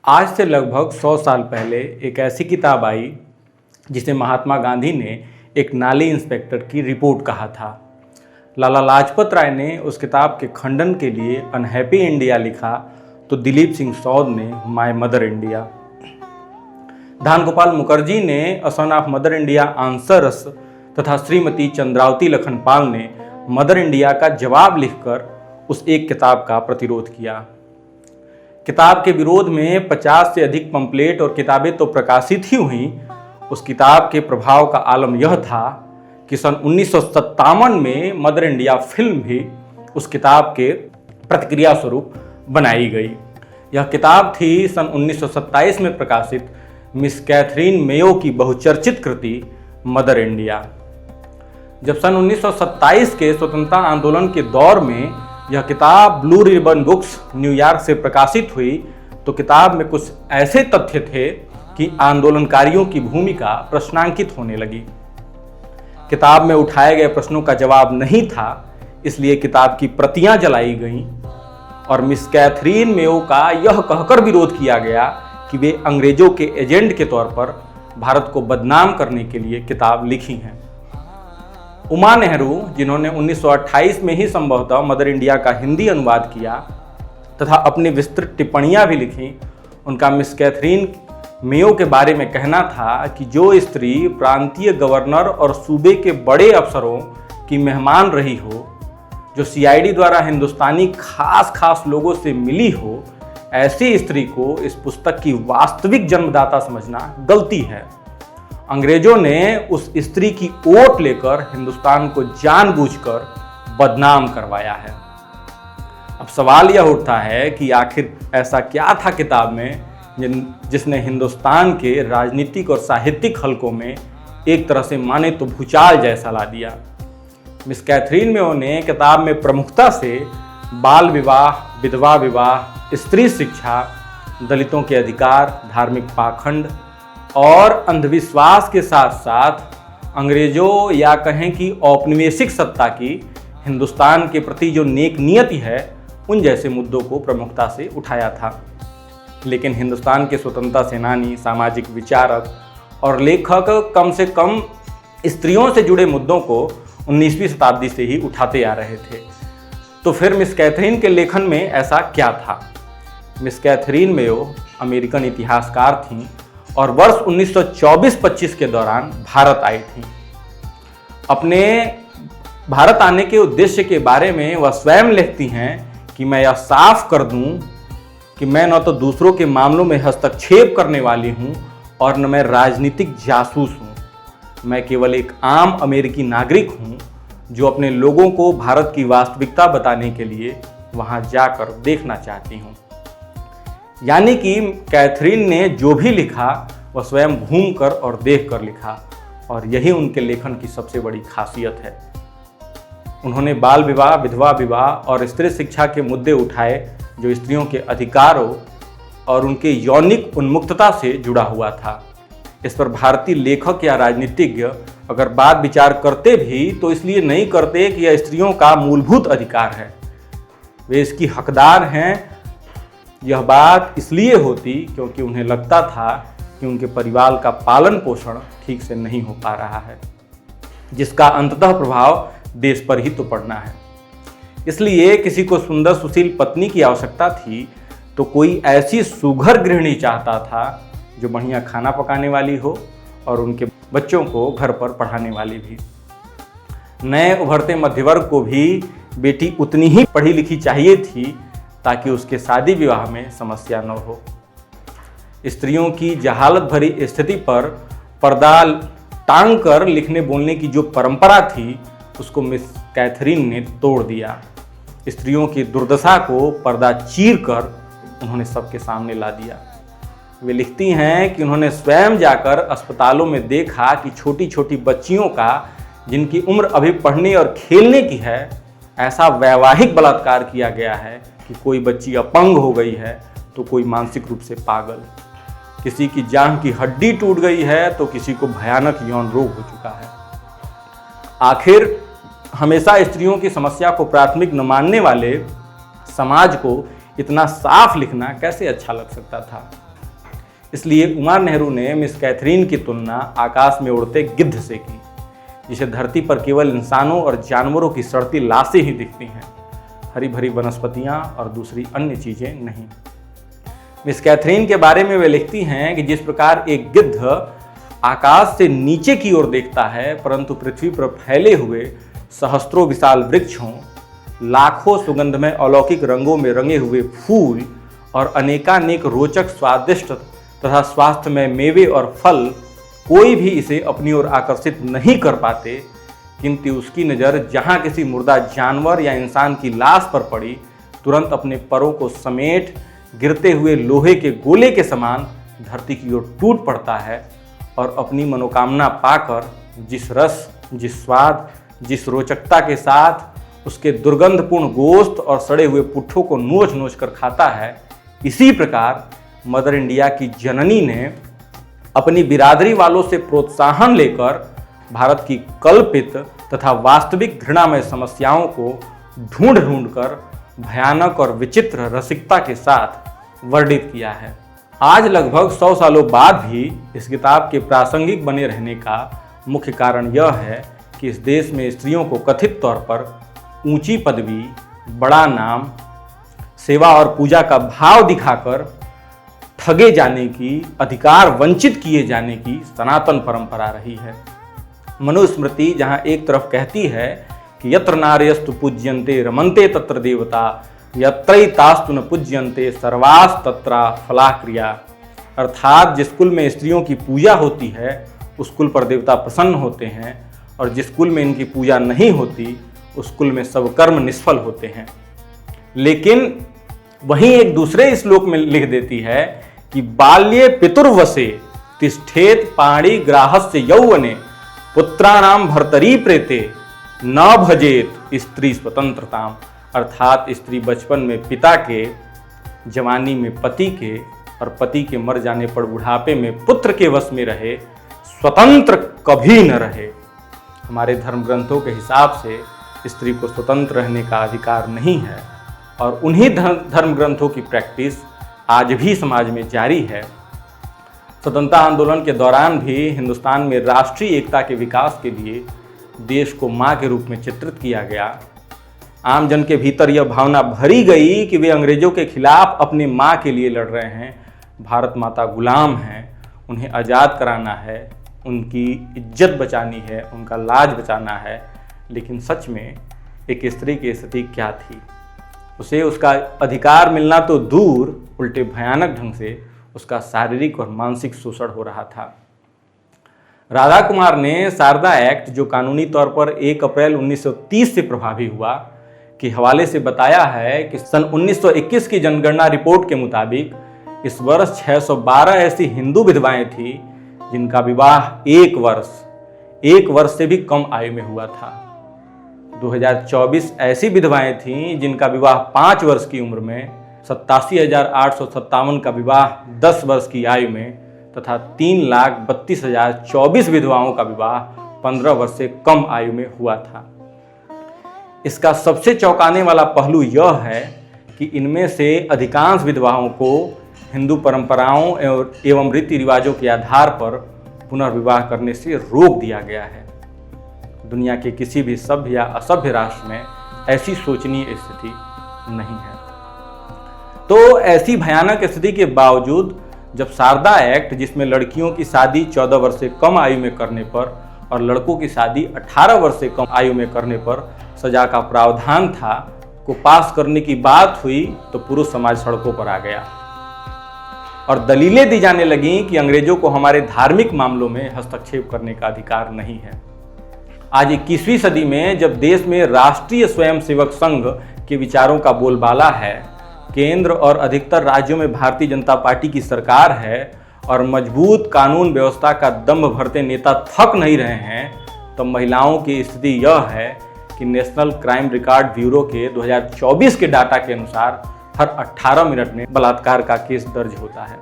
आज से लगभग 100 साल पहले एक ऐसी किताब आई जिसे महात्मा गांधी ने एक नाली इंस्पेक्टर की रिपोर्ट कहा था। लाला लाजपत राय ने उस किताब के खंडन के लिए अनहैप्पी इंडिया लिखा तो दिलीप सिंह सौद ने माय मदर इंडिया। धान गोपाल मुखर्जी ने a son of Mother India answers तथा श्रीमती चंद्रावती लखनपाल ने मदर इंडिया का जवाब लिखकर उस एक किताब का प्रतिरोध किया। किताब के विरोध में 50 से अधिक पंपलेट और किताबें तो प्रकाशित ही हुई। उस किताब के प्रभाव का आलम यह था कि सन 1957 में मदर इंडिया फिल्म भी उस किताब के प्रतिक्रिया स्वरूप बनाई गई। यह किताब थी सन 1927 में प्रकाशित मिस कैथरीन मेयो की बहुचर्चित कृति मदर इंडिया। जब सन 1927 के स्वतंत्रता आंदोलन के दौर में यह किताब ब्लू रिबन बुक्स न्यूयॉर्क से प्रकाशित हुई तो किताब में कुछ ऐसे तथ्य थे कि आंदोलनकारियों की भूमिका प्रश्नांकित होने लगी। किताब में उठाए गए प्रश्नों का जवाब नहीं था, इसलिए किताब की प्रतियां जलाई गईं और मिस कैथरीन मेयो का यह कहकर विरोध किया गया कि वे अंग्रेजों के एजेंट के तौर पर भारत को बदनाम करने के लिए किताब लिखी हैं। उमा नेहरू, जिन्होंने 1928 में ही संभवतः मदर इंडिया का हिंदी अनुवाद किया तथा अपनी विस्तृत टिप्पणियां भी लिखीं, उनका मिस कैथरीन मेयो के बारे में कहना था कि जो स्त्री प्रांतीय गवर्नर और सूबे के बड़े अफसरों की मेहमान रही हो, जो सीआईडी द्वारा हिंदुस्तानी खास लोगों से मिली हो, ऐसी स्त्री को इस पुस्तक की वास्तविक जन्मदाता समझना गलती है। अंग्रेजों ने उस स्त्री की ओट लेकर हिंदुस्तान को जानबूझकर बदनाम करवाया है। अब सवाल यह उठता है कि आखिर ऐसा क्या था किताब में जिसने हिंदुस्तान के राजनीतिक और साहित्यिक हलकों में एक तरह से माने तो भूचाल जैसा ला दिया। मिस कैथरीन मेयो ने किताब में प्रमुखता से बाल विवाह, विधवा विवाह, स्त्री शिक्षा, दलितों के अधिकार, धार्मिक पाखंड और अंधविश्वास के साथ साथ अंग्रेजों या कहें कि औपनिवेशिक सत्ता की हिंदुस्तान के प्रति जो नेक नियति है, उन जैसे मुद्दों को प्रमुखता से उठाया था। लेकिन हिंदुस्तान के स्वतंत्रता सेनानी, सामाजिक विचारक और लेखक कम से कम स्त्रियों से जुड़े मुद्दों को 19वीं शताब्दी से ही उठाते आ रहे थे। तो फिर मिस कैथरीन के लेखन में ऐसा क्या था? मिस कैथरीन मेयो अमेरिकन इतिहासकार थीं और वर्ष 1924-25 के दौरान भारत आई थीं। अपने भारत आने के उद्देश्य के बारे में वह स्वयं लिखती हैं कि मैं यह साफ कर दूं कि मैं न तो दूसरों के मामलों में हस्तक्षेप करने वाली हूं और न मैं राजनीतिक जासूस हूं। मैं केवल एक आम अमेरिकी नागरिक हूं जो अपने लोगों को भारत की वास्तविकता बताने के लिए वहां जाकर देखना चाहती हूं। यानी कि कैथरीन ने जो भी लिखा वह स्वयं घूमकर और देखकर लिखा और यही उनके लेखन की सबसे बड़ी खासियत है। उन्होंने बाल विवाह, विधवा विवाह और स्त्री शिक्षा के मुद्दे उठाए जो स्त्रियों के अधिकारों और उनके यौनिक उन्मुक्तता से जुड़ा हुआ था। इस पर भारतीय लेखक या राजनीतिज्ञ अगर बात विचार करते भी तो इसलिए नहीं करते कि यह स्त्रियों का मूलभूत अधिकार है, वे इसकी हकदार हैं। यह बात इसलिए होती क्योंकि उन्हें लगता था कि उनके परिवार का पालन पोषण ठीक से नहीं हो पा रहा है, जिसका अंततः प्रभाव देश पर ही तो पड़ना है। इसलिए किसी को सुंदर सुशील पत्नी की आवश्यकता थी तो कोई ऐसी सुघर गृहिणी चाहता था जो बढ़िया खाना पकाने वाली हो और उनके बच्चों को घर पर पढ़ाने वाली भी। नए उभरते मध्यवर्ग को भी बेटी उतनी ही पढ़ी लिखी चाहिए थी ताकि उसके शादी विवाह में समस्या न हो। स्त्रियों की जहालत भरी स्थिति पर पर्दा टांग कर लिखने बोलने की जो परंपरा थी उसको मिस कैथरीन ने तोड़ दिया। स्त्रियों की दुर्दशा को पर्दा चीर कर उन्होंने सबके सामने ला दिया। वे लिखती हैं कि उन्होंने स्वयं जाकर अस्पतालों में देखा कि छोटी छोटी बच्चियों का, जिनकी उम्र अभी पढ़ने और खेलने की है, ऐसा वैवाहिक बलात्कार किया गया है कि कोई बच्ची अपंग हो गई है तो कोई मानसिक रूप से पागल, किसी की जांघ की हड्डी टूट गई है तो किसी को भयानक यौन रोग हो चुका है। आखिर हमेशा स्त्रियों की समस्या को प्राथमिक न मानने वाले समाज को इतना साफ लिखना कैसे अच्छा लग सकता था? इसलिए उमा नेहरू ने मिस कैथरीन की तुलना आकाश में उड़ते गिद्ध से की, जिसे धरती पर केवल इंसानों और जानवरों की सड़ती लाशें ही दिखती हैं, हरी भरी वनस्पतियां और दूसरी अन्य चीजें नहीं। मिस कैथरीन के बारे में वे लिखती हैं कि जिस प्रकार एक गिद्ध आकाश से नीचे की ओर देखता है, परंतु पृथ्वी पर फैले हुए सहस्त्रों विशाल वृक्षों, लाखों सुगंधमय अलौकिक रंगों में रंगे हुए फूल और अनेकानेक रोचक स्वादिष्ट तथा स्वास्थ्यमय मेवे और फल, कोई भी इसे अपनी ओर आकर्षित नहीं कर पाते, किंतु उसकी नज़र जहाँ किसी मुर्दा जानवर या इंसान की लाश पर पड़ी, तुरंत अपने परों को समेट गिरते हुए लोहे के गोले के समान धरती की ओर टूट पड़ता है और अपनी मनोकामना पाकर जिस रस, जिस स्वाद, जिस रोचकता के साथ उसके दुर्गंधपूर्ण गोश्त और सड़े हुए पुट्ठों को नोच नोच कर खाता है, इसी प्रकार मदर इंडिया की जननी ने अपनी बिरादरी वालों से प्रोत्साहन लेकर भारत की कल्पित तथा वास्तविक घृणामय समस्याओं को ढूंढ ढूंढ कर भयानक और विचित्र रसिकता के साथ वर्णित किया है। आज लगभग 100 सालों बाद भी इस किताब के प्रासंगिक बने रहने का मुख्य कारण यह है कि इस देश में स्त्रियों को कथित तौर पर ऊंची पदवी, बड़ा नाम, सेवा और पूजा का भाव दिखाकर ठगे जाने की, अधिकार वंचित किए जाने की सनातन परंपरा रही है। मनुस्मृति जहां एक तरफ कहती है कि यत्र नार्यस्तु पूज्यन्ते रमन्ते तत्र देवता, यत्रैतास्तु न पूज्यन्ते सर्वास तत्रा फलाक्रिया, अर्थात जिस कुल में स्त्रियों की पूजा होती है उस कुल पर देवता प्रसन्न होते हैं, और जिस कुल में इनकी पूजा नहीं होती उस कुल में सब कर्म निष्फल होते हैं। लेकिन वहीं एक दूसरे श्लोक में लिख देती है कि बाल्ये पितुर्वसे तिष्ठेत पाणी ग्राहस्य यौवने पुत्राणाम भर्तरी प्रेते न भजेत स्त्री स्वतंत्रताम, अर्थात स्त्री बचपन में पिता के, जवानी में पति के और पति के मर जाने पर बुढ़ापे में पुत्र के वश में रहे, स्वतंत्र कभी न रहे। हमारे धर्म ग्रंथों के हिसाब से स्त्री को स्वतंत्र रहने का अधिकार नहीं है, और उन्हीं धर्म ग्रंथों की प्रैक्टिस आज भी समाज में जारी है। स्वतंत्रता आंदोलन के दौरान भी हिंदुस्तान में राष्ट्रीय एकता के विकास के लिए देश को मां के रूप में चित्रित किया गया। आम जन के भीतर यह भावना भरी गई कि वे अंग्रेजों के खिलाफ अपनी मां के लिए लड़ रहे हैं, भारत माता गुलाम हैं, उन्हें आज़ाद कराना है, उनकी इज्जत बचानी है, उनका लाज बचाना है। लेकिन सच में एक स्त्री की स्थिति क्या थी? उसे उसका अधिकार मिलना तो दूर, उल्टे भयानक ढंग से उसका शारीरिक और मानसिक शोषण हो रहा था। राधा कुमार ने शारदा एक्ट, जो कानूनी तौर पर 1 अप्रैल 1930 से प्रभावी हुआ, के हवाले से बताया है कि सन 1921 की जनगणना रिपोर्ट के मुताबिक इस वर्ष 612 ऐसी हिंदू विधवाएं थी जिनका विवाह 1 वर्ष से भी कम आयु में हुआ था। 2024 ऐसी विधवाएं थीं जिनका विवाह 5 वर्ष की उम्र में, 87,857 का विवाह 10 वर्ष की आयु में तथा 3,32,024 विधवाओं का विवाह 15 वर्ष से कम आयु में हुआ था। इसका सबसे चौंकाने वाला पहलू यह है कि इनमें से अधिकांश विधवाओं को हिंदू परंपराओं एवं रीति रिवाजों के आधार पर पुनर्विवाह करने से रोक दिया गया है। दुनिया के किसी भी सभ्य या असभ्य राष्ट्र में ऐसी शोचनीय स्थिति नहीं है। तो ऐसी भयानक स्थिति के बावजूद जब शारदा एक्ट, जिसमें लड़कियों की शादी 14 वर्ष से कम आयु में करने पर और लड़कों की शादी 18 वर्ष से कम आयु में करने पर सजा का प्रावधान था, को पास करने की बात हुई तो पुरुष समाज सड़कों पर आ गया और दलीलें दी जाने लगीं कि अंग्रेजों को हमारे धार्मिक मामलों में हस्तक्षेप करने का अधिकार नहीं है। आज 21वीं सदी में जब देश में राष्ट्रीय स्वयंसेवक संघ के विचारों का बोलबाला है, केंद्र और अधिकतर राज्यों में भारतीय जनता पार्टी की सरकार है और मजबूत कानून व्यवस्था का दम्भ भरते नेता थक नहीं रहे हैं, तो महिलाओं की स्थिति यह है कि नेशनल क्राइम रिकॉर्ड ब्यूरो के 2024 के डाटा के अनुसार हर 18 मिनट में बलात्कार का केस दर्ज होता है।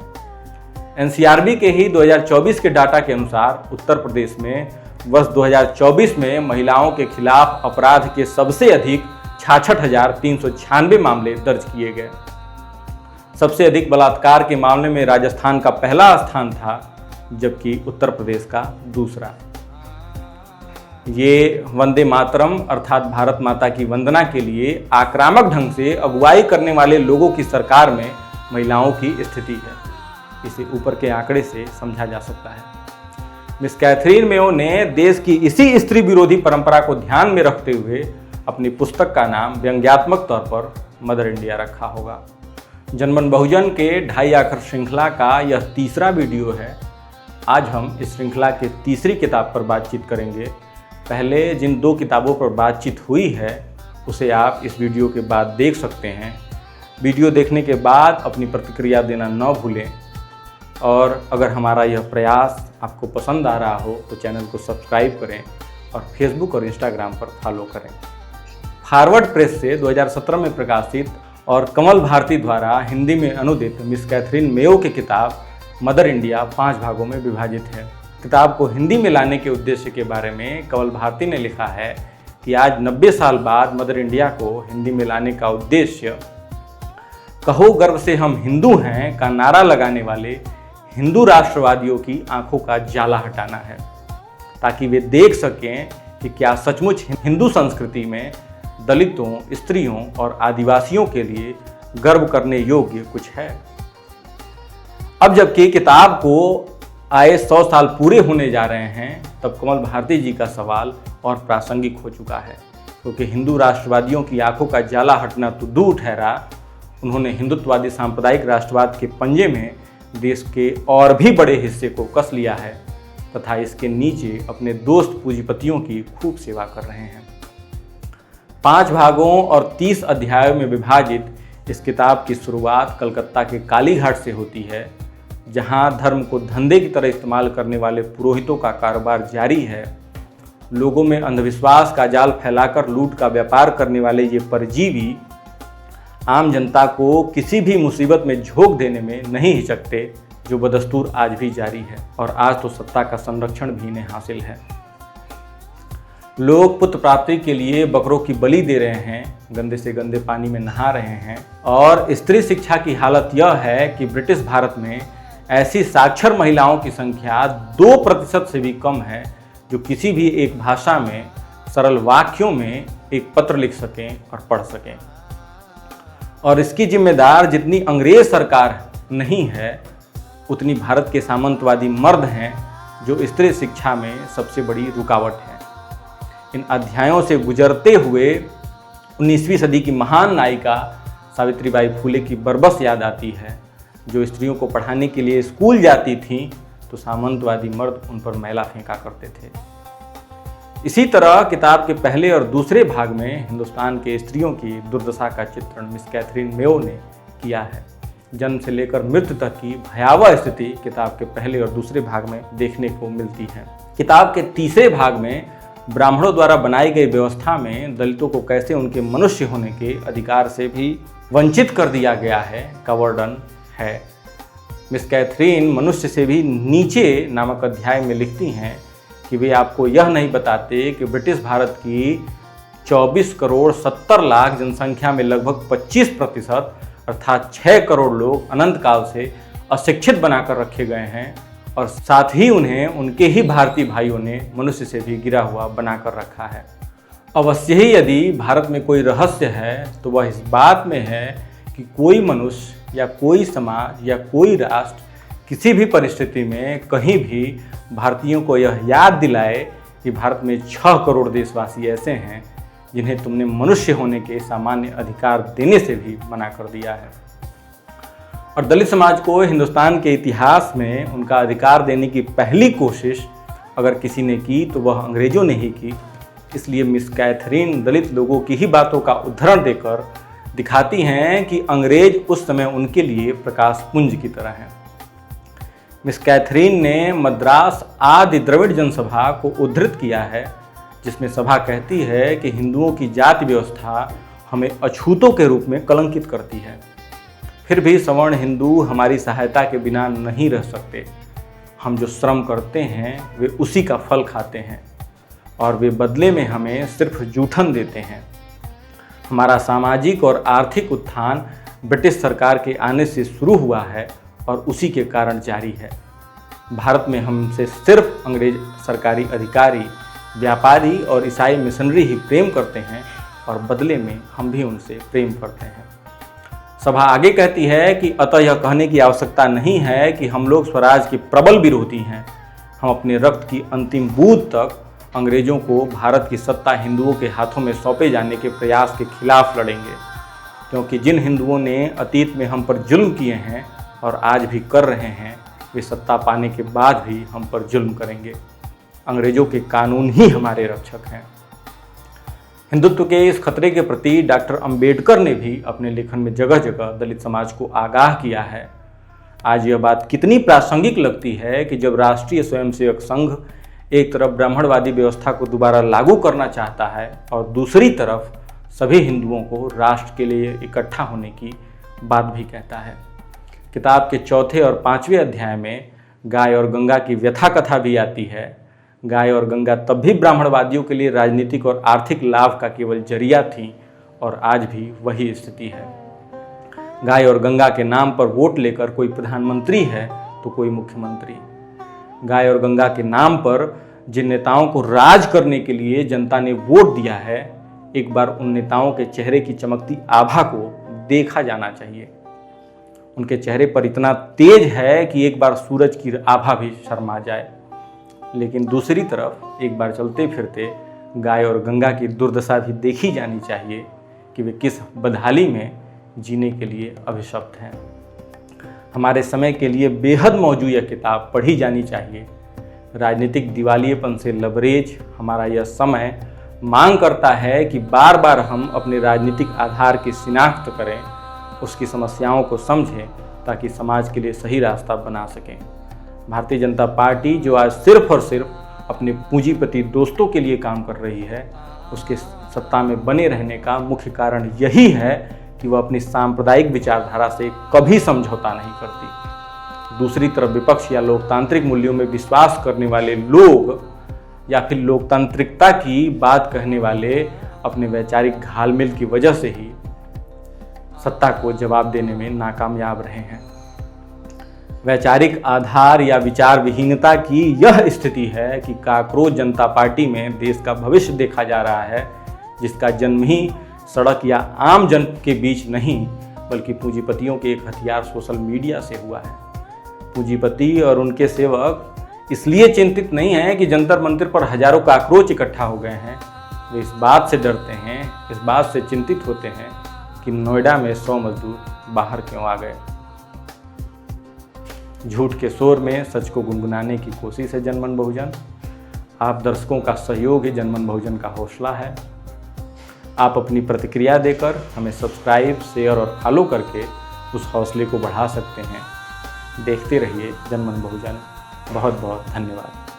एनसीआरबी के ही 2024 के डाटा के अनुसार उत्तर प्रदेश में वर्ष 2024 में महिलाओं के खिलाफ अपराध के सबसे अधिक 66,396 मामले दर्ज किए गए। सबसे अधिक बलात्कार के मामले में राजस्थान का पहला स्थान था, जबकि उत्तर प्रदेश का दूसरा। ये वंदे मातरम अर्थात भारत माता की वंदना के लिए आक्रामक ढंग से अगुवाई करने वाले लोगों की सरकार में महिलाओं की स्थिति है। इसे ऊपर के आंकड़े से समझा जा सकता है। मिस कैथरीन मेयो ने देश की इसी स्त्री विरोधी परंपरा को ध्यान में रखते हुए अपनी पुस्तक का नाम व्यंग्यात्मक तौर पर मदर इंडिया रखा होगा। जनमन बहुजन के 2.5 आखर श्रृंखला का यह तीसरा वीडियो है। आज हम इस श्रृंखला के तीसरी किताब पर बातचीत करेंगे। पहले जिन 2 किताबों पर बातचीत हुई है उसे आप इस वीडियो के बाद देख सकते हैं। वीडियो देखने के बाद अपनी प्रतिक्रिया देना न भूलें, और अगर हमारा यह प्रयास आपको पसंद आ रहा हो तो चैनल को सब्सक्राइब करें और फेसबुक और इंस्टाग्राम पर फॉलो करें। हार्वर्ड प्रेस से 2017 में प्रकाशित और कमल भारती द्वारा हिंदी में अनुदित मिस कैथरीन मेयो की किताब मदर इंडिया 5 भागों में विभाजित है। किताब को हिंदी में लाने के उद्देश्य के बारे में कमल भारती ने लिखा है कि आज 90 साल बाद मदर इंडिया को हिंदी में लाने का उद्देश्य कहो गर्व से हम हिंदू हैं का नारा लगाने वाले हिंदू राष्ट्रवादियों की आंखों का जाला हटाना है, ताकि वे देख सकें कि क्या सचमुच हिंदू संस्कृति में दलितों, स्त्रियों और आदिवासियों के लिए गर्व करने योग्य कुछ है। अब जबकि किताब को आए 100 साल पूरे होने जा रहे हैं, तब कमल भारती जी का सवाल और प्रासंगिक हो चुका है, क्योंकि हिंदू राष्ट्रवादियों की आंखों का जाला हटना तो दूर ठहरा, उन्होंने हिंदुत्ववादी सांप्रदायिक राष्ट्रवाद के पंजे में देश के और भी बड़े हिस्से को कस लिया है तथा इसके नीचे अपने दोस्त पूंजीपतियों की खूब सेवा कर रहे हैं। 5 भागों और 30 अध्यायों में विभाजित इस किताब की शुरुआत कलकत्ता के कालीघाट से होती है, जहां धर्म को धंधे की तरह इस्तेमाल करने वाले पुरोहितों का कारोबार जारी है। लोगों में अंधविश्वास का जाल फैलाकर लूट का व्यापार करने वाले ये परजीवी आम जनता को किसी भी मुसीबत में झोंक देने में नहीं हिचकते, जो बदस्तूर आज भी जारी है, और आज तो सत्ता का संरक्षण भी इन्हें हासिल है। लोग पुत्र प्राप्ति के लिए बकरों की बलि दे रहे हैं, गंदे से गंदे पानी में नहा रहे हैं, और स्त्री शिक्षा की हालत यह है कि ब्रिटिश भारत में ऐसी साक्षर महिलाओं की संख्या 2% से भी कम है, जो किसी भी एक भाषा में सरल वाक्यों में एक पत्र लिख सकें और पढ़ सकें। और इसकी जिम्मेदार जितनी अंग्रेज सरकार नहीं है, उतनी भारत के सामंतवादी मर्द हैं, जो स्त्री शिक्षा में सबसे बड़ी रुकावट है। इन अध्यायों से गुजरते हुए 19वीं सदी की महान नायिका सावित्रीबाई फुले की बरबस याद आती है, जो स्त्रियों को पढ़ाने के लिए स्कूल जाती थीं तो सामंतवादी मर्द उन पर मैला फेंका करते थे। इसी तरह किताब के पहले और दूसरे भाग में हिंदुस्तान के स्त्रियों की दुर्दशा का चित्रण मिस कैथरीन मेयो ने किया है। जन्म से लेकर मृत्यु तक की भयावह स्थिति किताब के पहले और दूसरे भाग में देखने को मिलती है। किताब के तीसरे भाग में ब्राह्मणों द्वारा बनाई गई व्यवस्था में दलितों को कैसे उनके मनुष्य होने के अधिकार से भी वंचित कर दिया गया है का वर्णन है। मिस कैथरीन मनुष्य से भी नीचे नामक अध्याय में लिखती हैं कि वे आपको यह नहीं बताते कि ब्रिटिश भारत की 24 करोड़ 70 लाख जनसंख्या में लगभग 25% अर्थात 6 करोड़ लोग अनंत काल से अशिक्षित बनाकर रखे गए हैं, और साथ ही उन्हें उनके ही भारतीय भाइयों ने मनुष्य से भी गिरा हुआ बनाकर रखा है। अवश्य ही यदि भारत में कोई रहस्य है तो वह इस बात में है कि कोई मनुष्य या कोई समाज या कोई राष्ट्र किसी भी परिस्थिति में कहीं भी भारतीयों को यह याद दिलाए कि भारत में 6 करोड़ देशवासी ऐसे हैं जिन्हें तुमने मनुष्य होने के सामान्य अधिकार देने से भी मना कर दिया है। और दलित समाज को हिंदुस्तान के इतिहास में उनका अधिकार देने की पहली कोशिश अगर किसी ने की तो वह अंग्रेजों ने ही की। इसलिए मिस कैथरीन दलित लोगों की ही बातों का उदाहरण देकर दिखाती हैं कि अंग्रेज उस समय उनके लिए प्रकाश पुंज की तरह हैं। मिस कैथरीन ने मद्रास आदि द्रविड़ जनसभा को उद्धृत किया है, जिसमें सभा कहती है कि हिंदुओं की जाति व्यवस्था हमें अछूतों के रूप में कलंकित करती है। फिर भी सवर्ण हिंदू हमारी सहायता के बिना नहीं रह सकते। हम जो श्रम करते हैं वे उसी का फल खाते हैं, और वे बदले में हमें सिर्फ जूठन देते हैं। हमारा सामाजिक और आर्थिक उत्थान ब्रिटिश सरकार के आने से शुरू हुआ है और उसी के कारण जारी है। भारत में हमसे सिर्फ अंग्रेज सरकारी अधिकारी, व्यापारी और ईसाई मिशनरी ही प्रेम करते हैं और बदले में हम भी उनसे प्रेम करते हैं। सभा आगे कहती है कि अतः यह कहने की आवश्यकता नहीं है कि हम लोग स्वराज के प्रबल विरोधी हैं। हम अपने रक्त की अंतिम बूंद तक अंग्रेजों को भारत की सत्ता हिंदुओं के हाथों में सौंपे जाने के प्रयास के खिलाफ लड़ेंगे, क्योंकि जिन हिंदुओं ने अतीत में हम पर जुल्म किए हैं और आज भी कर रहे हैं, वे सत्ता पाने के बाद भी हम पर जुल्म करेंगे। अंग्रेजों के कानून ही हमारे रक्षक हैं। हिंदुत्व के इस खतरे के प्रति डॉक्टर अंबेडकर ने भी अपने लेखन में जगह जगह दलित समाज को आगाह किया है। आज यह बात कितनी प्रासंगिक लगती है कि जब राष्ट्रीय स्वयंसेवक संघ एक तरफ ब्राह्मणवादी व्यवस्था को दोबारा लागू करना चाहता है और दूसरी तरफ सभी हिंदुओं को राष्ट्र के लिए इकट्ठा होने की बात भी कहता है। किताब के 4 और 5वें अध्याय में गाय और गंगा की व्यथा कथा भी आती है। गाय और गंगा तब भी ब्राह्मणवादियों के लिए राजनीतिक और आर्थिक लाभ का केवल जरिया थी और आज भी वही स्थिति है। गाय और गंगा के नाम पर वोट लेकर कोई प्रधानमंत्री है तो कोई मुख्यमंत्री। गाय और गंगा के नाम पर जिन नेताओं को राज करने के लिए जनता ने वोट दिया है, एक बार उन नेताओं के चेहरे की चमकती आभा को देखा जाना चाहिए। उनके चेहरे पर इतना तेज है कि एक बार सूरज की आभा भी शर्मा जाए। लेकिन दूसरी तरफ एक बार चलते फिरते गाय और गंगा की दुर्दशा भी देखी जानी चाहिए कि वे किस बदहाली में जीने के लिए अभिशप्त हैं। हमारे समय के लिए बेहद मौजूद यह किताब पढ़ी जानी चाहिए। राजनीतिक दिवालियेपन से लबरेज हमारा यह समय मांग करता है कि बार बार हम अपने राजनीतिक आधार की शिनाख्त करें, उसकी समस्याओं को समझें ताकि समाज के लिए सही रास्ता बना सकें। भारतीय जनता पार्टी जो आज सिर्फ और सिर्फ अपने पूंजीपति दोस्तों के लिए काम कर रही है, उसके सत्ता में बने रहने का मुख्य कारण यही है कि वह अपनी सांप्रदायिक विचारधारा से कभी समझौता नहीं करती। दूसरी तरफ विपक्ष या लोकतांत्रिक मूल्यों में विश्वास करने वाले लोग या फिर लोकतांत्रिकता की बात कहने वाले अपने वैचारिक घालमेल की वजह से ही सत्ता को जवाब देने में नाकामयाब रहे हैं। वैचारिक आधार या विचार विहीनता की यह स्थिति है कि काकरोच जनता पार्टी में देश का भविष्य देखा जा रहा है, जिसका जन्म ही सड़क या आम जन के बीच नहीं बल्कि पूंजीपतियों के एक हथियार सोशल मीडिया से हुआ है। पूंजीपति और उनके सेवक इसलिए चिंतित नहीं हैं कि जंतर मंतर पर हजारों काकरोच इकट्ठा हो गए हैं। वे इस बात से डरते हैं, इस बात से चिंतित होते हैं कि नोएडा में 100 मजदूर बाहर क्यों आ गए। झूठ के शोर में सच को गुनगुनाने की कोशिश है जनमन बहुजन। आप दर्शकों का सहयोग ही जनमन बहुजन का हौसला है। आप अपनी प्रतिक्रिया देकर हमें सब्सक्राइब, शेयर और फॉलो करके उस हौसले को बढ़ा सकते हैं। देखते रहिए जनमन बहुजन। बहुत बहुत धन्यवाद।